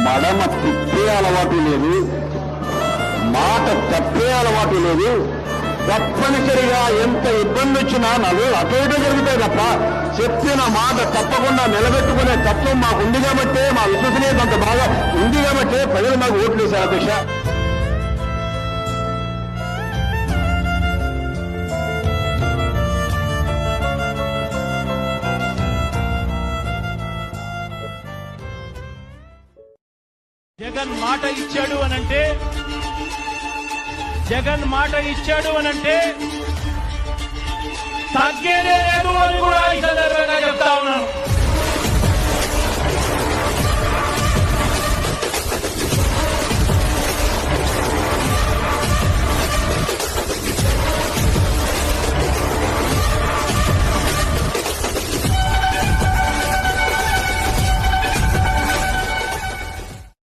మడమ తిప్పే అలవాటు లేదు, మాట తప్పే అలవాటు లేదు. తప్పనిసరిగా ఎంత ఇబ్బంది వచ్చినా నవ్వు అటు ఇటు జరుగుతాయి తప్ప చెప్పిన మాట తప్పకుండా నిలబెట్టుకునే తత్వం మాకు ఉంది కాబట్టే, మా విశ్వసనీయత అంత బాగా ఉంది కాబట్టే ప్రజలు మాకు ఓట్లు వేశారు అధ్యక్ష. జగన్ మాట ఇచ్చాడు అనంటే, జగన్ మాట ఇచ్చాడు అనంటే తగ్గేదే లేదు అని కూడా ఈ సందర్భంగా చెప్తా ఉన్నాను.